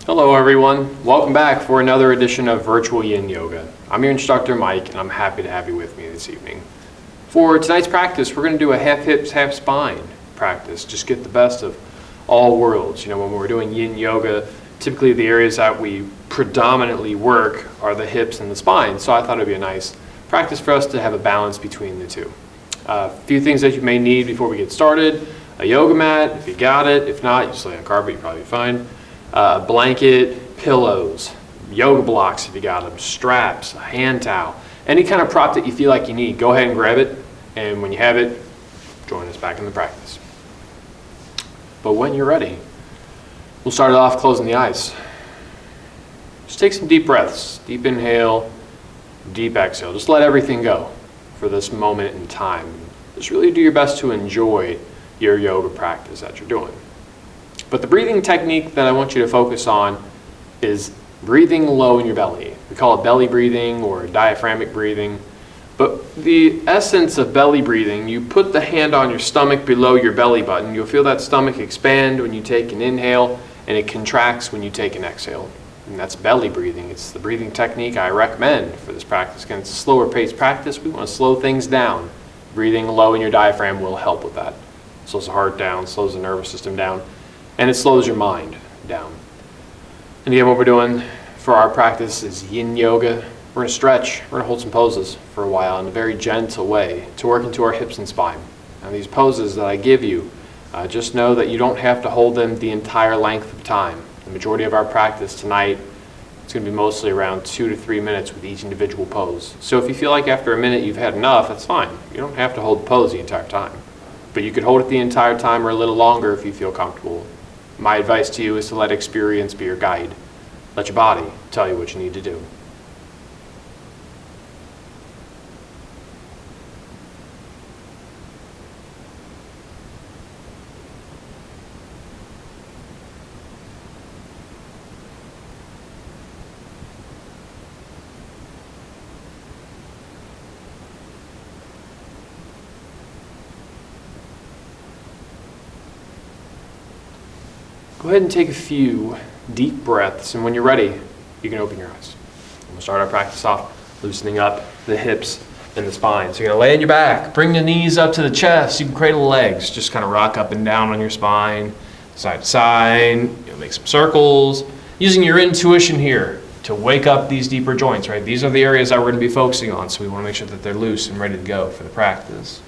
Hello everyone, welcome back for another edition of Virtual Yin Yoga. I'm your instructor Mike and I'm happy to have you with me this evening. For tonight's practice we're going to do a half hips, half spine practice. Just get the best of all worlds. You know, when we're doing Yin Yoga, typically the areas that we predominantly work are the hips and the spine, so I thought it would be a nice practice for us to have a balance between the two. A few things that you may need before we get started: a yoga mat if you got it. If not, you just lay on carpet, you'll probably be fine. A blanket, pillows, yoga blocks if you got them, straps, a hand towel, any kind of prop that you feel like you need. Go ahead and grab it, and when you have it, join us back in the practice. But when you're ready, we'll start it off closing the eyes. Just take some deep breaths. Deep inhale, deep exhale. Just let everything go for this moment in time. Just really do your best to enjoy your yoga practice that you're doing. But the breathing technique that I want you to focus on is breathing low in your belly. We call it belly breathing or diaphragmatic breathing. But the essence of belly breathing, you put the hand on your stomach below your belly button. You'll feel that stomach expand when you take an inhale, and it contracts when you take an exhale. And that's belly breathing. It's the breathing technique I recommend for this practice. Again, it's a slower paced practice. We want to slow things down. Breathing low in your diaphragm will help with that. Slows the heart down, slows the nervous system down, and it slows your mind down. And again, what we're doing for our practice is Yin Yoga. We're going to stretch. We're going to hold some poses for a while in a very gentle way to work into our hips and spine. Now these poses that I give you, just know that you don't have to hold them the entire length of time. The majority of our practice tonight is going to be mostly around 2 to 3 minutes with each individual pose. So if you feel like after a minute you've had enough, that's fine. You don't have to hold the pose the entire time. But you could hold it the entire time or a little longer if you feel comfortable. My advice to you is to let experience be your guide. Let your body tell you what you need to do. Go ahead and take a few deep breaths, and when you're ready, you can open your eyes. We'll start our practice off loosening up the hips and the spine. So you're going to lay on your back, bring the knees up to the chest. You can cradle the legs, just kind of rock up and down on your spine, side to side. Make some circles, using your intuition here to wake up these deeper joints, right? These are the areas that we're going to be focusing on, so we want to make sure that they're loose and ready to go for the practice.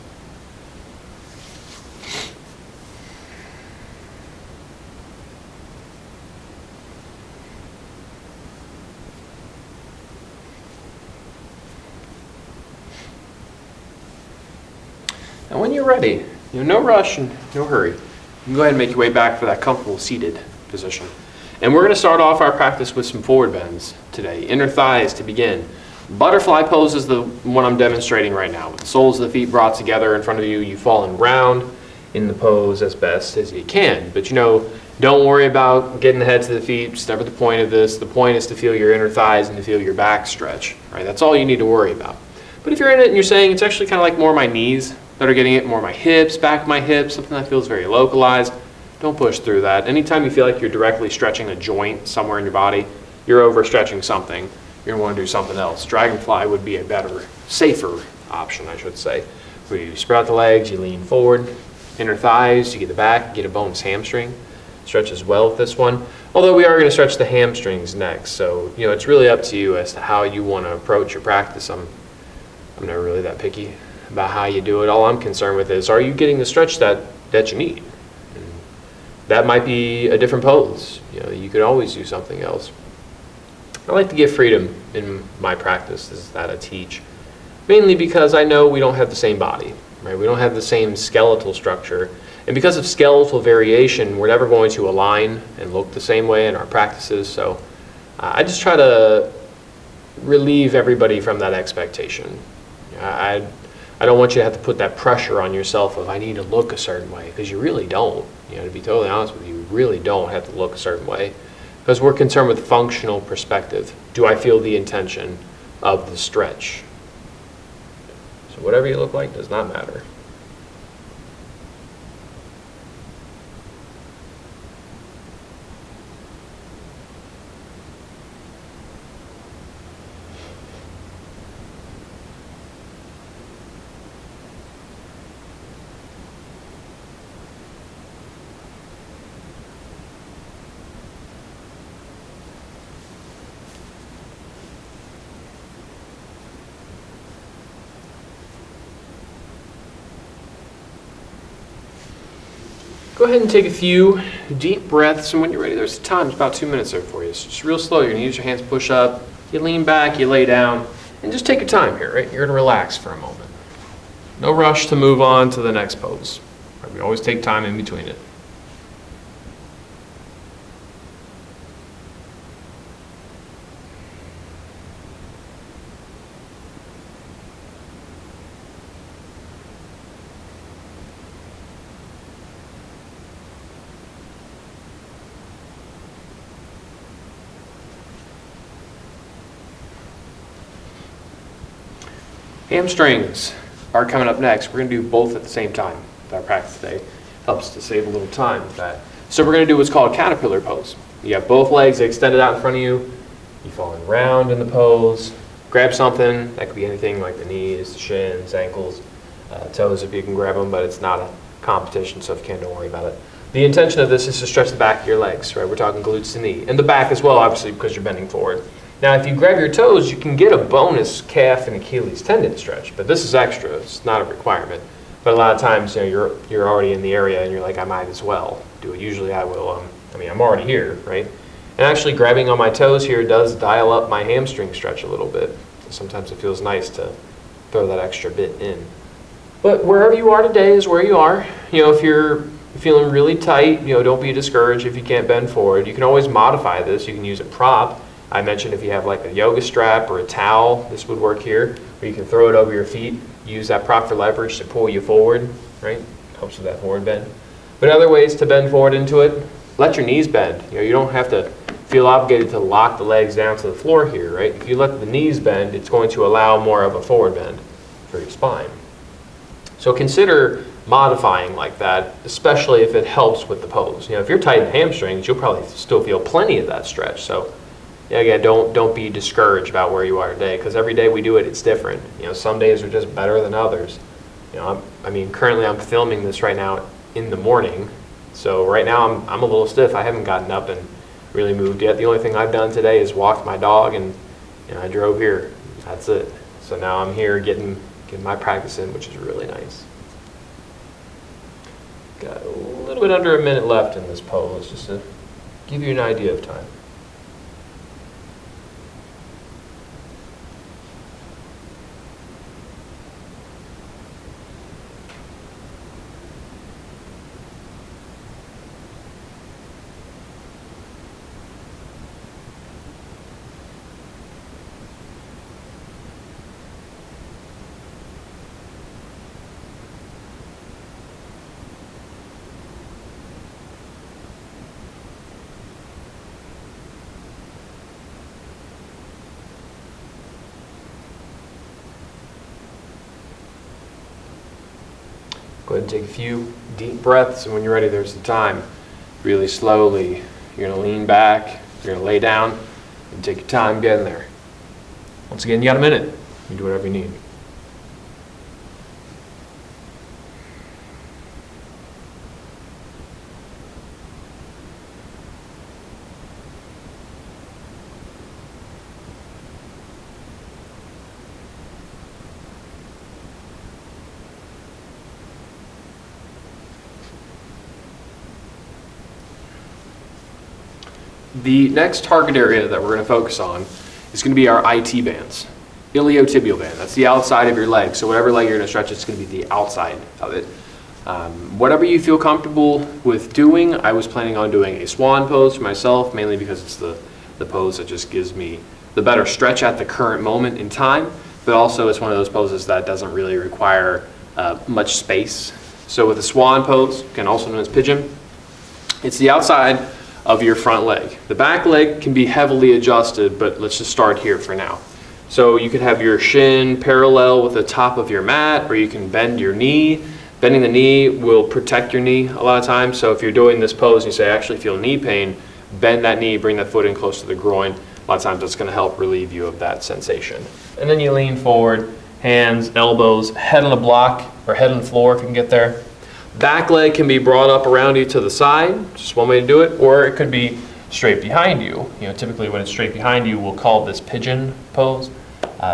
And when you're ready, no rush and no hurry. You can go ahead and make your way back for that comfortable seated position. And we're going to start off our practice with some forward bends today. Inner thighs to begin. Butterfly pose is the one I'm demonstrating right now. With the soles of the feet brought together in front of you, you falling round in the pose as best as you can. But don't worry about getting the heads of the feet. It's never the point of this. The point is to feel your inner thighs and to feel your back stretch. Right? That's all you need to worry about. But if you're in it and you're saying it's actually kind of like more my knees that are getting it, more my hips, back of my hips, something that feels very localized, don't push through that. Anytime you feel like you're directly stretching a joint somewhere in your body, you're overstretching something. You're going to want to do something else. Dragonfly would be a better, safer option, I should say. Where you spread out the legs, you lean forward, inner thighs, you get the back, get a bonus hamstring. Stretch as well with this one. Although we are going to stretch the hamstrings next, so it's really up to you as to how you want to approach your practice. I'm never really that picky about how you do it. All I'm concerned with is, are you getting the stretch that you need? And that might be a different pose. You could always do something else. I like to give freedom in my practices that I teach, mainly because I know we don't have the same body, right? We don't have the same skeletal structure. And because of skeletal variation, we're never going to align and look the same way in our practices. So I just try to relieve everybody from that expectation. I don't want you to have to put that pressure on yourself of I need to look a certain way, because you really don't. To be totally honest with you, you really don't have to look a certain way, because we're concerned with functional perspective. Do I feel the intention of the stretch? So whatever you look like does not matter. Go ahead and take a few deep breaths, and when you're ready, there's time. It's about 2 minutes there for you. So just real slow. You're gonna use your hands, push up, you lean back, you lay down, and just take your time here, right? You're gonna relax for a moment. No rush to move on to the next pose. Right? We always take time in between it. Hamstrings are coming up next. We're going to do both at the same time with our practice today. Helps to save a little time with that. So we're going to do what's called a caterpillar pose. You have both legs extended out in front of you. You falling round in the pose. Grab something. That could be anything like the knees, the shins, ankles, toes if you can grab them, but it's not a competition, so if you can't, don't worry about it. The intention of this is to stretch the back of your legs, right? We're talking glutes to knee. And the back as well, obviously, because you're bending forward. Now, if you grab your toes, you can get a bonus calf and Achilles tendon stretch, but this is extra. It's not a requirement. But a lot of times, you know, you're already in the area and you're like, I might as well do it. Usually I will. I'm already here, right? And actually grabbing on my toes here does dial up my hamstring stretch a little bit. Sometimes it feels nice to throw that extra bit in. But wherever you are today is where you are. You know, if you're feeling really tight, you know, don't be discouraged if you can't bend forward. You can always modify this. You can use a prop. I mentioned if you have like a yoga strap or a towel, this would work here, where you can throw it over your feet, use that prop for leverage to pull you forward, right? Helps with that forward bend. But other ways to bend forward into it, let your knees bend. You know, you don't have to feel obligated to lock the legs down to the floor here, right? If you let the knees bend, it's going to allow more of a forward bend for your spine. So consider modifying like that, especially if it helps with the pose. You know, if you're tight in the hamstrings, you'll probably still feel plenty of that stretch. So again, don't be discouraged about where you are today, because every day we do it, it's different. You know, some days are just better than others. You know, currently I'm filming this right now in the morning, so right now I'm a little stiff. I haven't gotten up and really moved yet. The only thing I've done today is walked my dog, and you know, I drove here. That's it. So now I'm here getting my practice in, which is really nice. Got a little bit under a minute left in this pose, just to give you an idea of time. Go ahead and take a few deep breaths, and when you're ready, there's the time. Really slowly, you're going to lean back, you're going to lay down, and take your time getting there. Once again, you got a minute. You can do whatever you need. The next target area that we're going to focus on is going to be our IT bands, iliotibial band. That's the outside of your leg. So whatever leg you're going to stretch, it's going to be the outside of it. Whatever you feel comfortable with doing. I was planning on doing a swan pose for myself, mainly because it's the pose that just gives me the better stretch at the current moment in time, but also it's one of those poses that doesn't really require much space. So with the swan pose, again also known as pigeon, it's the outside of your front leg. The back leg can be heavily adjusted, but let's just start here for now. So you could have your shin parallel with the top of your mat, or you can bend your knee. Bending the knee will protect your knee a lot of times. So if you're doing this pose and you say, I actually feel knee pain, bend that knee, bring that foot in close to the groin. A lot of times that's going to help relieve you of that sensation. And then you lean forward, hands, elbows, head on the block, or head on the floor if you can get there. Back leg can be brought up around you to the side, just one way to do it, or it could be straight behind you. You know, typically when it's straight behind you, we'll call this pigeon pose.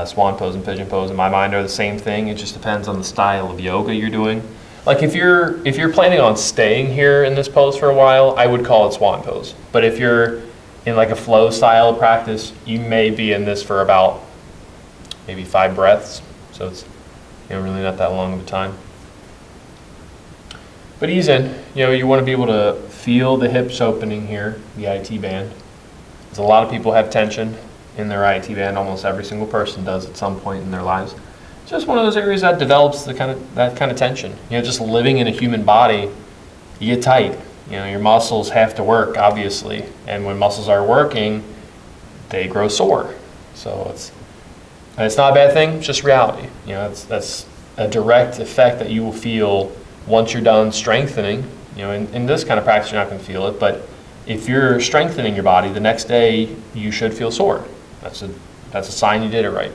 Swan pose and pigeon pose in my mind are the same thing. It just depends on the style of yoga you're doing. Like if you're planning on staying here in this pose for a while, I would call it swan pose. But if you're in like a flow style of practice, you may be in this for about maybe 5 breaths. So it's really not that long of a time. But ease in. You want to be able to feel the hips opening here, the IT band. Because a lot of people have tension in their IT band. Almost every single person does at some point in their lives. It's just one of those areas that develops that kind of tension. Just living in a human body, you get tight. Your muscles have to work, obviously, and when muscles are working, they grow sore. So it's not a bad thing. It's just reality. That's a direct effect that you will feel once you're done strengthening. In this kind of practice, you're not going to feel it, but if you're strengthening your body, the next day you should feel sore. That's a sign you did it right.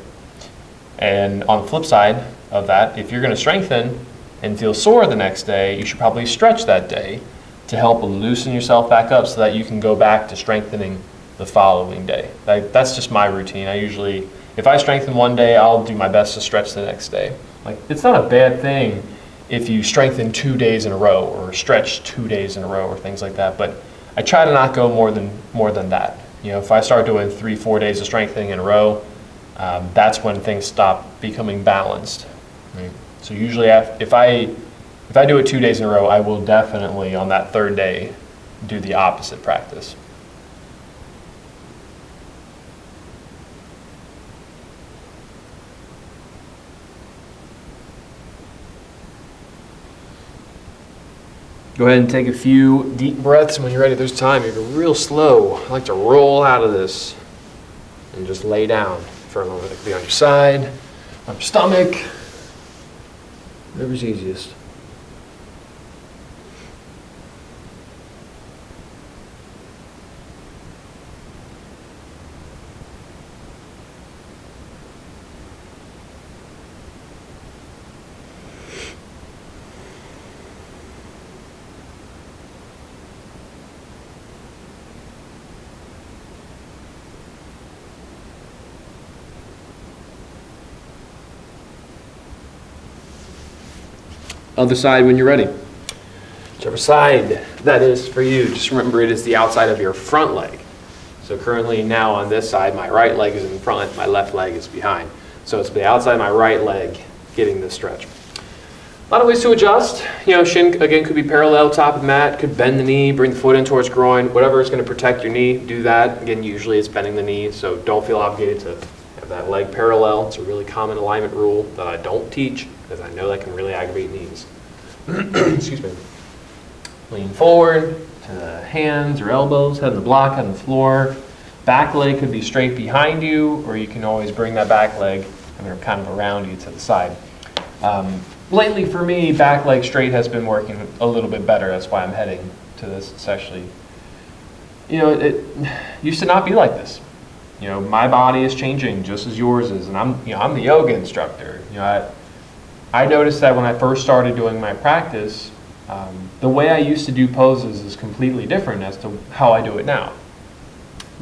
And on the flip side of that, if you're going to strengthen and feel sore the next day, you should probably stretch that day to help loosen yourself back up so that you can go back to strengthening the following day. That's just my routine. If I strengthen one day, I'll do my best to stretch the next day. It's not a bad thing if you strengthen 2 days in a row or stretch 2 days in a row or things like that, but I try to not go more than that. If I start doing 3-4 days of strengthening in a row, that's when things stop becoming balanced. Right? So usually if I do it 2 days in a row, I will definitely on that 3rd day do the opposite practice. Go ahead and take a few deep breaths. When you're ready, there's time. You're real slow. I like to roll out of this and just lay down for a moment. It could be on your side, on your stomach, whatever's easiest. Other side when you're ready. Whichever side that is for you, just remember it is the outside of your front leg. So currently now on this side, my right leg is in front, my left leg is behind. So it's the outside of my right leg getting this stretch. A lot of ways to adjust. Shin, again, could be parallel, top of mat, could bend the knee, bring the foot in towards groin, whatever is going to protect your knee, do that. Again, usually it's bending the knee, so don't feel obligated to have that leg parallel. It's a really common alignment rule that I don't teach because I know that can really aggravate knees. Excuse me. Lean forward to the hands or elbows, head on the block, head on the floor. Back leg could be straight behind you, or you can always bring that back leg kind of around you to the side. Lately for me, back leg straight has been working a little bit better. That's why I'm heading to this. It's actually, it used to not be like this. My body is changing just as yours is, and I'm the yoga instructor. I noticed that when I first started doing my practice, the way I used to do poses is completely different as to how I do it now.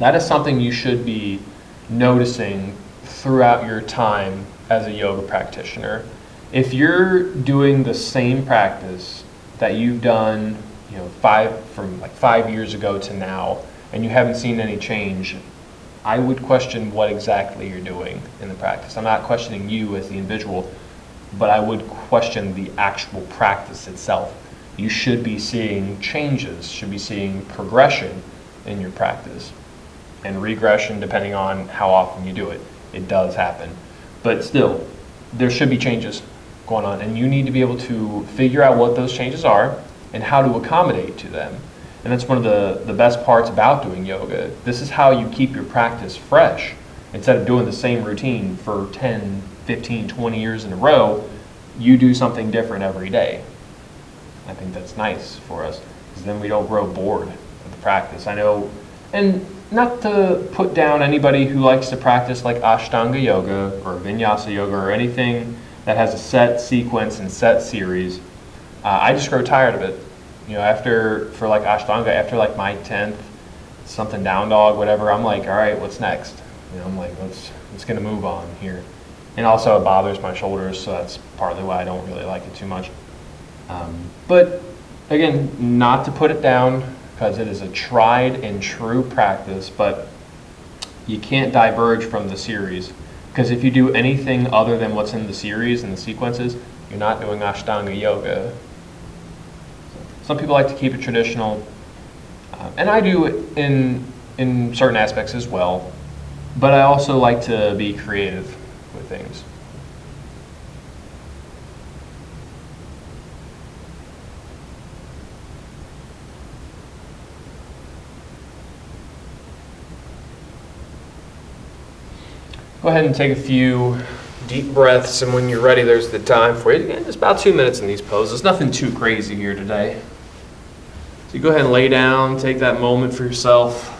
That is something you should be noticing throughout your time as a yoga practitioner. If you're doing the same practice that you've done, from 5 years ago to now, and you haven't seen any change, I would question what exactly you're doing in the practice. I'm not questioning you as the individual, but I would question the actual practice itself. You should be seeing changes, should be seeing progression in your practice, and regression depending on how often you do it. It does happen. But still, there should be changes going on, and you need to be able to figure out what those changes are and how to accommodate to them. And that's one of the best parts about doing yoga. This is how you keep your practice fresh. Instead of doing the same routine for 10, 15, 20 years in a row, you do something different every day. I think that's nice for us, because then we don't grow bored with the practice. I know, and not to put down anybody who likes to practice like Ashtanga yoga or Vinyasa yoga or anything that has a set sequence and set series. I just grow tired of it. For Ashtanga, after my 10th, something down dog, whatever, I'm like, all right, what's next? I'm like, let's get a move on here. And also it bothers my shoulders, so that's partly why I don't really like it too much. But again, not to put it down, because it is a tried and true practice, but you can't diverge from the series. Because if you do anything other than what's in the series and the sequences, you're not doing Ashtanga yoga. Some people like to keep it traditional, and I do in certain aspects as well, but I also like to be creative with things. Go ahead and take a few deep breaths, and when you're ready, there's the time for you. Again, it's about 2 minutes in these poses. Nothing too crazy here today. So you go ahead and lay down, take that moment for yourself.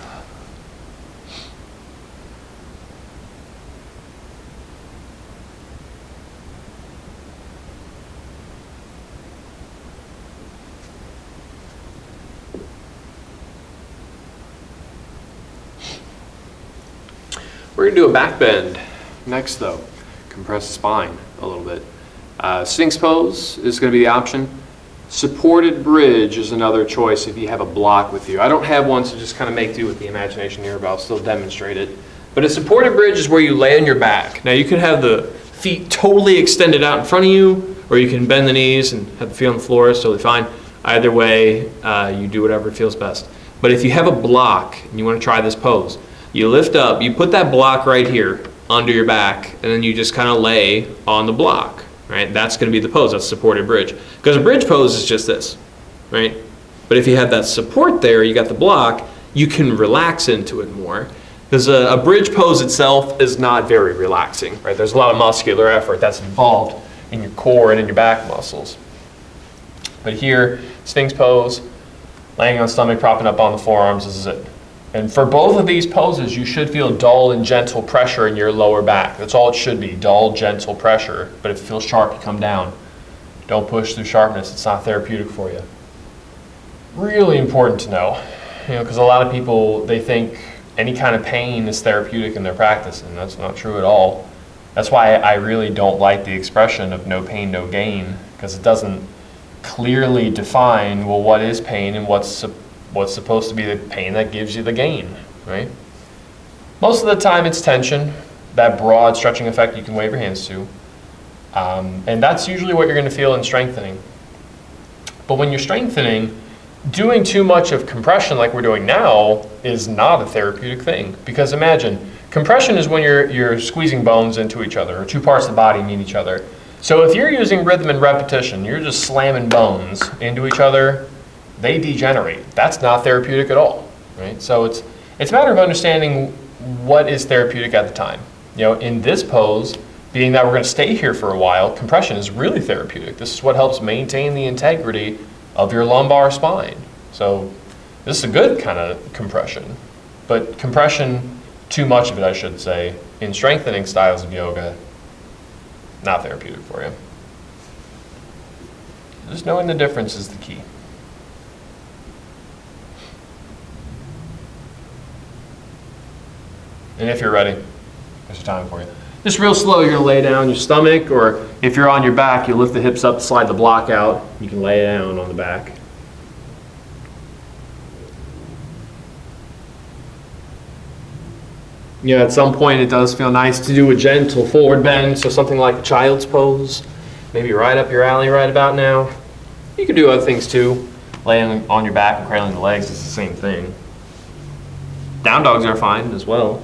We're going to do a back bend next, though. Compress the spine a little bit. Sphinx pose is going to be the option. Supported bridge is another choice if you have a block with you. I don't have one, so just kind of make do with the imagination here, but I'll still demonstrate it. But a supported bridge is where you lay on your back. Now you can have the feet totally extended out in front of you, or you can bend the knees and have the feet on the floor. It's totally fine. Either way, you do whatever feels best. But if you have a block and you want to try this pose, you lift up, you put that block right here under your back, and then you just kind of lay on the block, right? That's going to be the pose. That's supported bridge. Because a bridge pose is just this, right? But if you have that support there, you got the block, you can relax into it more. Because a bridge pose itself is not very relaxing, right? There's a lot of muscular effort that's involved in your core and in your back muscles. But here, Sphinx pose, laying on stomach, propping up on the forearms, this is it. And for both of these poses, you should feel dull and gentle pressure in your lower back. That's all it should be, dull, gentle pressure. But if it feels sharp, you come down. Don't push through sharpness. It's not therapeutic for you. Really important to know, because a lot of people, they think any kind of pain is therapeutic in their practice, and that's not true at all. That's why I really don't like the expression of no pain, no gain, because it doesn't clearly define, well, what is pain and what's supposed to be the pain that gives you the gain, right? Most of the time it's tension, that broad stretching effect you can wave your hands to. And that's usually what you're going to feel in strengthening. But when you're strengthening, doing too much of compression like we're doing now is not a therapeutic thing. Because imagine, compression is when you're squeezing bones into each other, or two parts of the body meet each other. So if you're using rhythm and repetition, you're just slamming bones into each other, they degenerate. That's not therapeutic at all, right? So it's a matter of understanding what is therapeutic at the time. In this pose, being that we're going to stay here for a while, compression is really therapeutic. This is what helps maintain the integrity of your lumbar spine. So this is a good kind of compression. But compression, too much of it, I should say, in strengthening styles of yoga, not therapeutic for you. Just knowing the difference is the key. And if you're ready, there's your time for you. Just real slow, you're going to lay down your stomach, or if you're on your back, you lift the hips up, slide the block out. You can lay down on the back. At some point it does feel nice to do a gentle forward bend, so something like a child's pose, maybe right up your alley right about now. You can do other things too. Laying on your back and cradling the legs is the same thing. Down dogs are fine as well.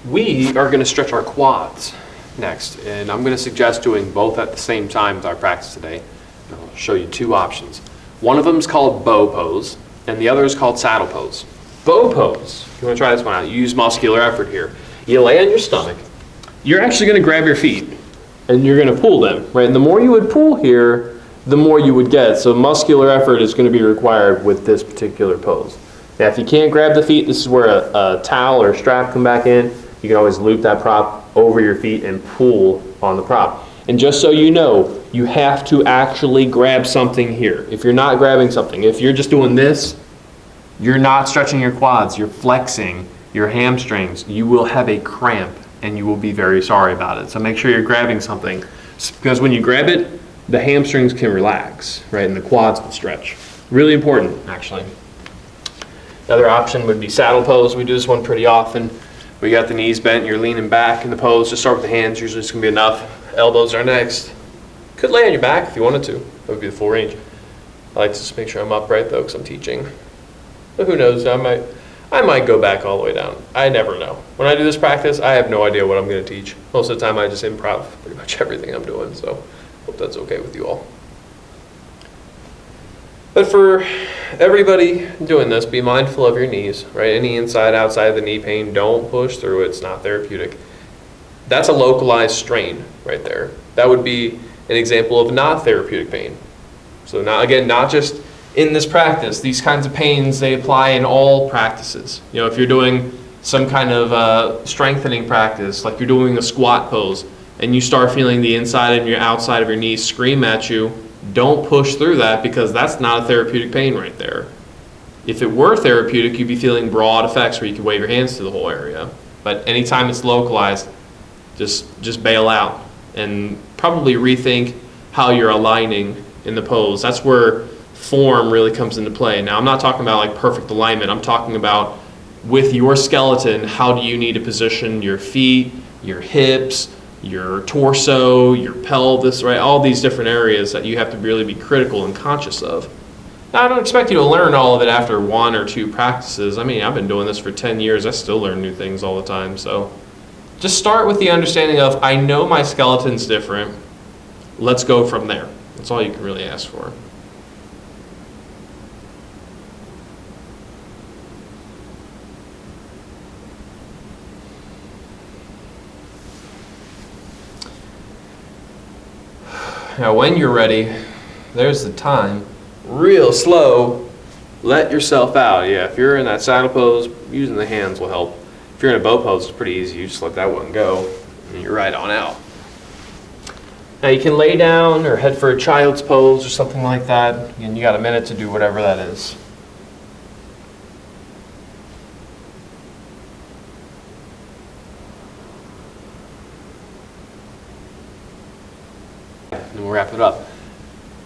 We are going to stretch our quads next, and I'm going to suggest doing both at the same time with our practice today. I'll show you two options. One of them is called bow pose, and the other is called saddle pose. Bow pose, if you want to try this one out, you use muscular effort here. You lay on your stomach. You're actually going to grab your feet, and you're going to pull them, right? And the more you would pull here, the more you would get. So muscular effort is going to be required with this particular pose. Now, if you can't grab the feet, this is where a towel or a strap come back in. You can always loop that prop over your feet and pull on the prop. And just so you know, you have to actually grab something here. If you're not grabbing something, if you're just doing this, you're not stretching your quads, you're flexing your hamstrings. You will have a cramp and you will be very sorry about it. So make sure you're grabbing something, because when you grab it, the hamstrings can relax, right, and the quads will stretch. Really important, actually. Another option would be saddle pose. We do this one pretty often. We got the knees bent, you're leaning back in the pose. Just start with the hands, usually it's gonna be enough. Elbows are next. Could lay on your back if you wanted to. That would be the full range. I like to just make sure I'm upright though, because I'm teaching. But who knows, I might go back all the way down. I never know. When I do this practice, I have no idea what I'm gonna teach. Most of the time I just improv pretty much everything I'm doing, so hope that's okay with you all. But for everybody doing this, be mindful of your knees, right? Any inside, outside of the knee pain, don't push through it. It's not therapeutic. That's a localized strain right there. That would be an example of not therapeutic pain. So not just in this practice. These kinds of pains, they apply in all practices. You know, if you're doing some kind of strengthening practice, like you're doing a squat pose, and you start feeling the inside and your outside of your knees scream at you, don't push through that, because that's not a therapeutic pain right there. If it were therapeutic, you'd be feeling broad effects where you could wave your hands to the whole area. But anytime it's localized, just bail out and probably rethink how you're aligning in the pose. That's where form really comes into play. Now, I'm not talking about like perfect alignment. I'm talking about with your skeleton, how do you need to position your feet, your hips, your torso, your pelvis, right? All these different areas that you have to really be critical and conscious of. Now, I don't expect you to learn all of it after 1 or 2 practices. I mean, I've been doing this for 10 years. I still learn new things all the time. So just start with the understanding of, I know my skeleton's different. Let's go from there. That's all you can really ask for. Now, when you're ready, there's the time. Real slow, let yourself out. Yeah, if you're in that saddle pose, using the hands will help. If you're in a bow pose, it's pretty easy. You just let that one go, and you're right on out. Now, you can lay down or head for a child's pose or something like that. And you got a minute to do whatever that is. And we'll wrap it up.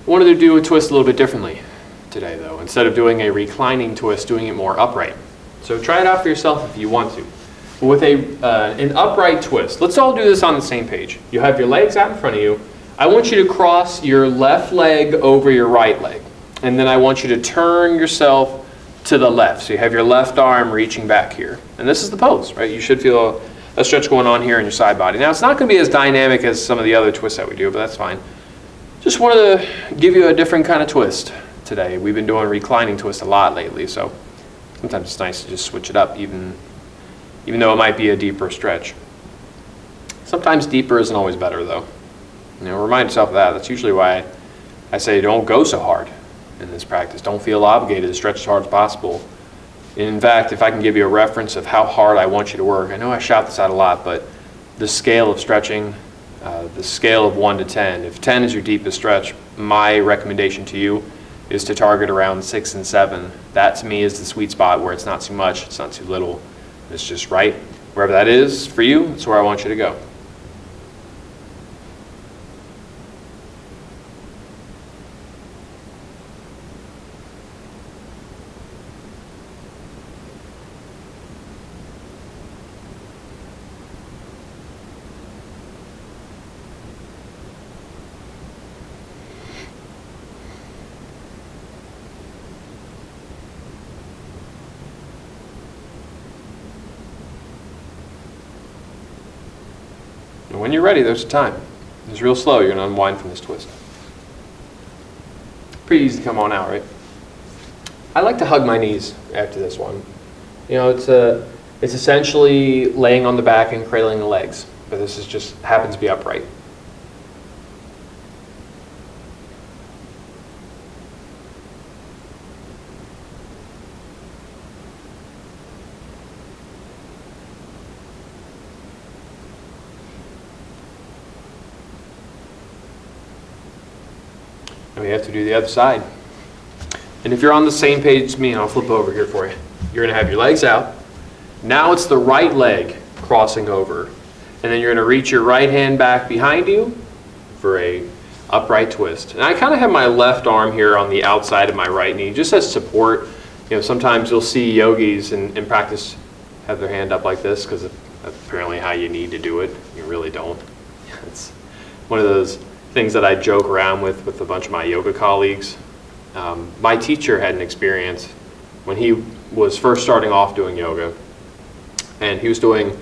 I wanted to do a twist a little bit differently today, though. Instead of doing a reclining twist, doing it more upright. So try it out for yourself if you want to. But with an upright twist, let's all do this on the same page. You have your legs out in front of you. I want you to cross your left leg over your right leg. And then I want you to turn yourself to the left. So you have your left arm reaching back here. And this is the pose, right? You should feel a stretch going on here in your side body. Now, it's not going to be as dynamic as some of the other twists that we do, but that's fine. Just wanted to give you a different kind of twist today. We've been doing reclining twist a lot lately, so sometimes it's nice to just switch it up, even though it might be a deeper stretch. Sometimes deeper isn't always better, though. You know, remind yourself of that. That's usually why I say don't go so hard in this practice. Don't feel obligated to stretch as hard as possible. In fact, if I can give you a reference of how hard I want you to work, I know I shout this out a lot, but the scale of stretching, the scale of 1 to 10, if 10 is your deepest stretch, my recommendation to you is to target around 6 and 7. That to me is the sweet spot where it's not too much, it's not too little. It's just right. Wherever that is for you, that's where I want you to go. And when you're ready, there's a time. It's real slow. You're going to unwind from this twist. Pretty easy to come on out, right? I like to hug my knees after this one. You know, it's essentially laying on the back and cradling the legs, but this is just happens to be upright. we have to do the other side. And if you're on the same page as me, and I'll flip over here for you, you're going to have your legs out. Now it's the right leg crossing over. And then you're going to reach your right hand back behind you for a upright twist. And I kind of have my left arm here on the outside of my right knee, just as support. You know, sometimes you'll see yogis in practice have their hand up like this because that's apparently how you need to do it. You really don't. It's one of those things that I joke around with a bunch of my yoga colleagues. My teacher had an experience when he was first starting off doing yoga, and he was doing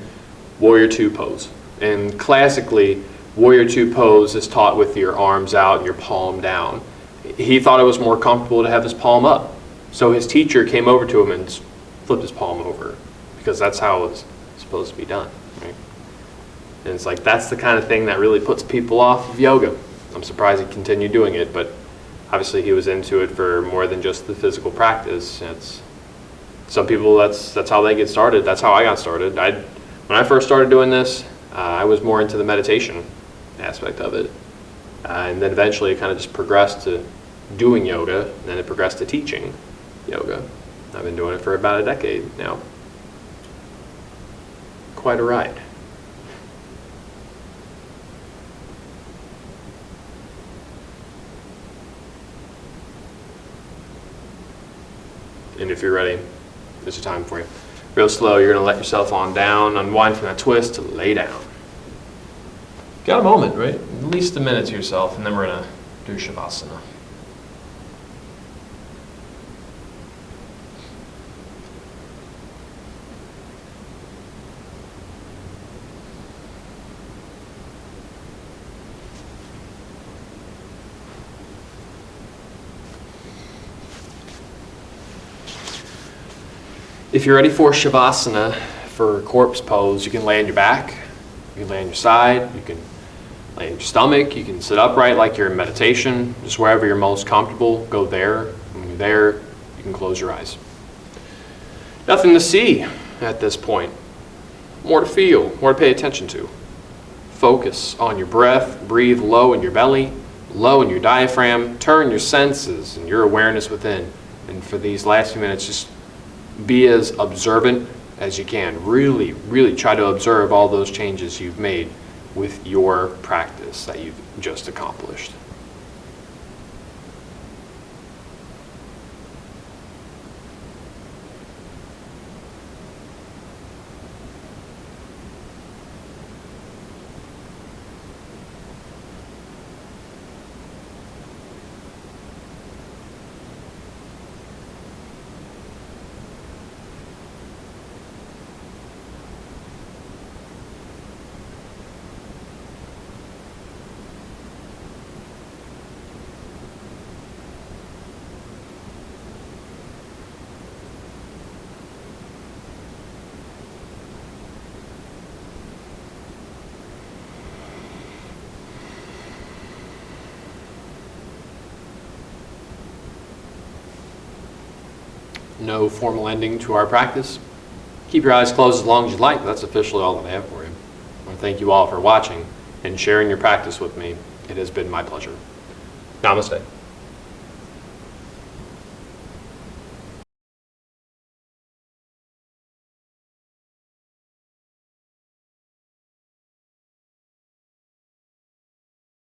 Warrior Two pose. And classically, Warrior Two pose is taught with your arms out and your palm down. He thought it was more comfortable to have his palm up. So his teacher came over to him and flipped his palm over, because that's how it's supposed to be done, right? And it's like, that's the kind of thing that really puts people off of yoga. I'm surprised he continued doing it, but obviously he was into it for more than just the physical practice. Some people, that's how they get started. That's how I got started. When I first started doing this, I was more into the meditation aspect of it. And then eventually it kind of just progressed to doing yoga, and then it progressed to teaching yoga. I've been doing it for about a decade now. Quite a ride. And if you're ready, there's a time for you. Real slow, you're going to let yourself on down, unwind from that twist to lay down. Got a moment, right? At least a minute to yourself, and then we're going to do Shavasana. If you're ready for Shavasana, for corpse pose, you can lay on your back, you can lay on your side, you can lay on your stomach, you can sit upright like you're in meditation, just wherever you're most comfortable, go there. When you're there, you can close your eyes. Nothing to see at this point. More to feel, more to pay attention to. Focus on your breath, breathe low in your belly, low in your diaphragm, turn your senses and your awareness within. And for these last few minutes, just be as observant as you can. Really, really try to observe all those changes you've made with your practice that you've just accomplished. No formal ending to our practice. Keep your eyes closed as long as you'd like, but that's officially all that I have for you. I want to thank you all for watching and sharing your practice with me. It has been my pleasure. Namaste.